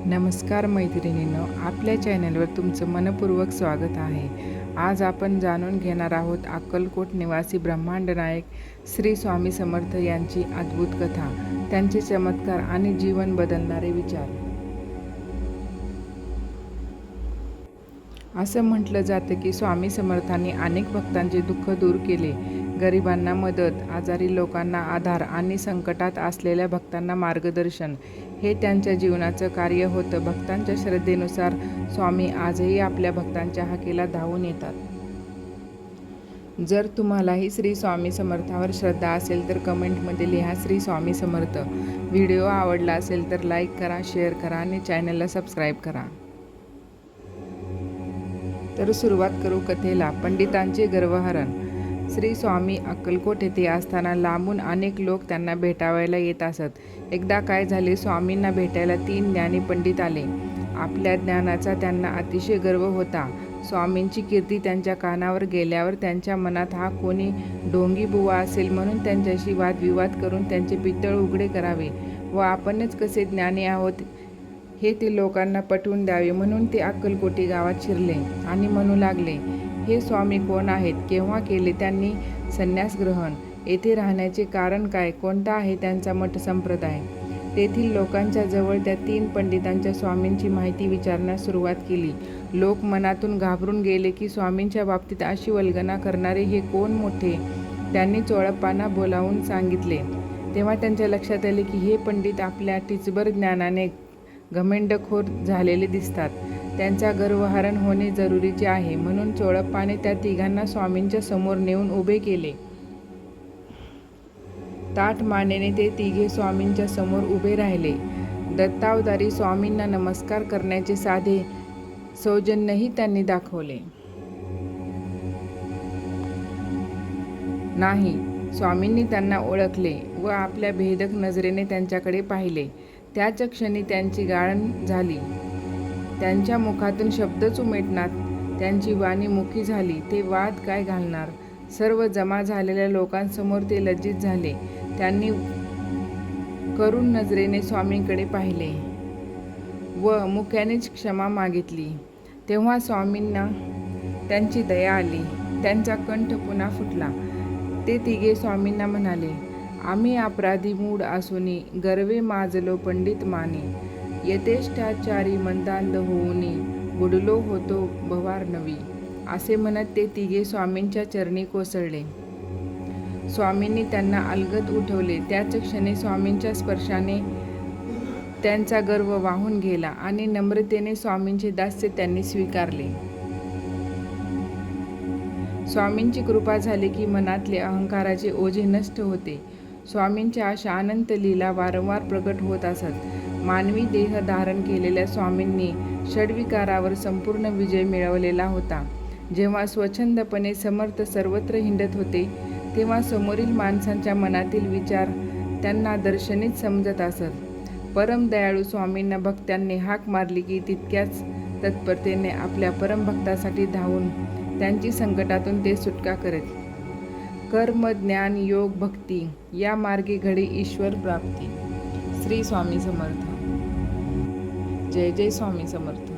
नमस्कार मैत्रिणींनो, आपल्या चॅनलवर तुमचं मनपूर्वक स्वागत आहे. आज आपण जाणून घेणार आहोत अक्कलकोट निवासी ब्रह्मांड नायक श्री स्वामी समर्थ यांची अद्भुत कथा, त्यांचे चमत्कार आणि जीवन बदलणारे विचार. असं म्हटलं जातं की स्वामी समर्थांनी अनेक भक्तांचे दुःख दूर केले. गरिबांना मदत, आजारी लोकांना आधार आणि संकटात असलेल्या भक्तांना मार्गदर्शन हे त्यांच्या जीवनाचं कार्य होतं. भक्तांच्या श्रद्धेनुसार स्वामी आजही आपल्या भक्तांच्या हाकेला धावून येतात. जर तुम्हालाही श्री स्वामी समर्थावर श्रद्धा असेल तर कमेंटमध्ये लिहा श्री स्वामी समर्थ. व्हिडिओ आवडला असेल तर लाईक करा, शेअर करा आणि चॅनलला सबस्क्राईब करा. तर सुरुवात करू कथेला. पंडितांचे गर्वहरण. श्री स्वामी अक्कलकोट येथे असताना लांबून अनेक लोक त्यांना भेटावायला येत असत. एकदा काय झाले, स्वामींना भेटायला 3 ज्ञानी पंडित आले. आपल्या ज्ञानाचा त्यांना अतिशय गर्व होता. स्वामींची कीर्ती त्यांच्या कानावर गेल्यावर त्यांच्या मनात हा कोणी ढोंगी बुवा असेल म्हणून त्यांच्याशी वादविवाद करून त्यांचे पितळ उघडे करावे व आपणच कसे ज्ञानी आहोत हे ते लोकांना पटवून द्यावे म्हणून ते अक्कलकोटी गावात शिरले आणि म्हणू लागले, हे स्वामी कोण आहेत? केव्हा केले त्यांनी संन्यास ग्रहण? येथे राहण्याचे कारण काय? कोणता आहे त्यांचा मठ संप्रदाय? तेथील लोकांच्या जवळ त्या 3 पंडितांच्या स्वामींची माहिती विचारण्यास सुरुवात केली. लोक मनातून घाबरून गेले की स्वामींच्या बाबतीत अशी वल्गना करणारे हे कोण मोठे? त्यांनी चोळप्पांना बोलावून सांगितले. तेव्हा त्यांच्या लक्षात आले की हे पंडित आपल्या टिचभर ज्ञानाने घमेंडखोर झालेले दिसतात. त्यांचा गर्वहरण होणे जरुरीचे आहे. म्हणून चोळप्पाने त्या तिघांना स्वामींच्या समोर नेऊन उभे केले. ताठ मानेने ते तिघे स्वामींच्या समोर उभे राहिले. दत्तावतारी स्वामींना नमस्कार करण्याचे साधे सौजन्यही त्यांनी दाखवले नाही. स्वामींनी त्यांना ओळखले व आपल्या भेदक नजरेने त्यांच्याकडे पाहिले. त्याच क्षणी त्यांची गाळण झाली. त्यांच्या मुखातून शब्दच उमटणार. त्यांची वाणी मुखी झाली. ते वाद काय घालणार? सर्व जमा झालेल्या लोकांसमोर ते लज्जित झाले. त्यांनी करुण नजरेने स्वामींकडे पाहिले व मुख्यानेच क्षमा मागितली. तेव्हा स्वामींना त्यांची दया आली. त्यांचा कंठ पुन्हा फुटला. ते तिघे स्वामींना म्हणाले, आम्ही अपराधी मूढ असूनी गर्वे माजलो पंडित मानी, यथेष्टाचारी मंदांध होऊनी बुडलो होतो भवार्णवी. असे म्हणत ते तिघे स्वामींच्या चरणी कोसळले. स्वामींनी त्यांना अलगद उठवले. त्याच क्षणी स्वामींच्या स्पर्शाने त्यांचा गर्व वाहून गेला आणि नम्रतेने स्वामींचे दास्य त्यांनी स्वीकारले. स्वामींची कृपा झाली की मनातले अहंकाराचे ओझे नष्ट होते. स्वामींच्या अशा अनंत लीला वारंवार प्रकट होत असत. मानवी देह धारण केलेल्या स्वामींनी षड्विकारावर संपूर्ण विजय मिळवलेला होता. जेव्हा स्वच्छंदपणे समर्थ सर्वत्र हिंडत होते तेव्हा समोरील माणसांच्या मनातील विचार त्यांना दर्शनीच समजत असत. परमदयाळू स्वामींना भक्तांनी हाक मारली की तितक्याच तत्परतेने आपल्या परमभक्तासाठी धावून त्यांची संकटातून ते सुटका करीत. कर्म, ज्ञान, योग, भक्ती या मार्गे घडे ईश्वर प्राप्ती. श्री स्वामी समर्थ. जय जय स्वामी समर्थ.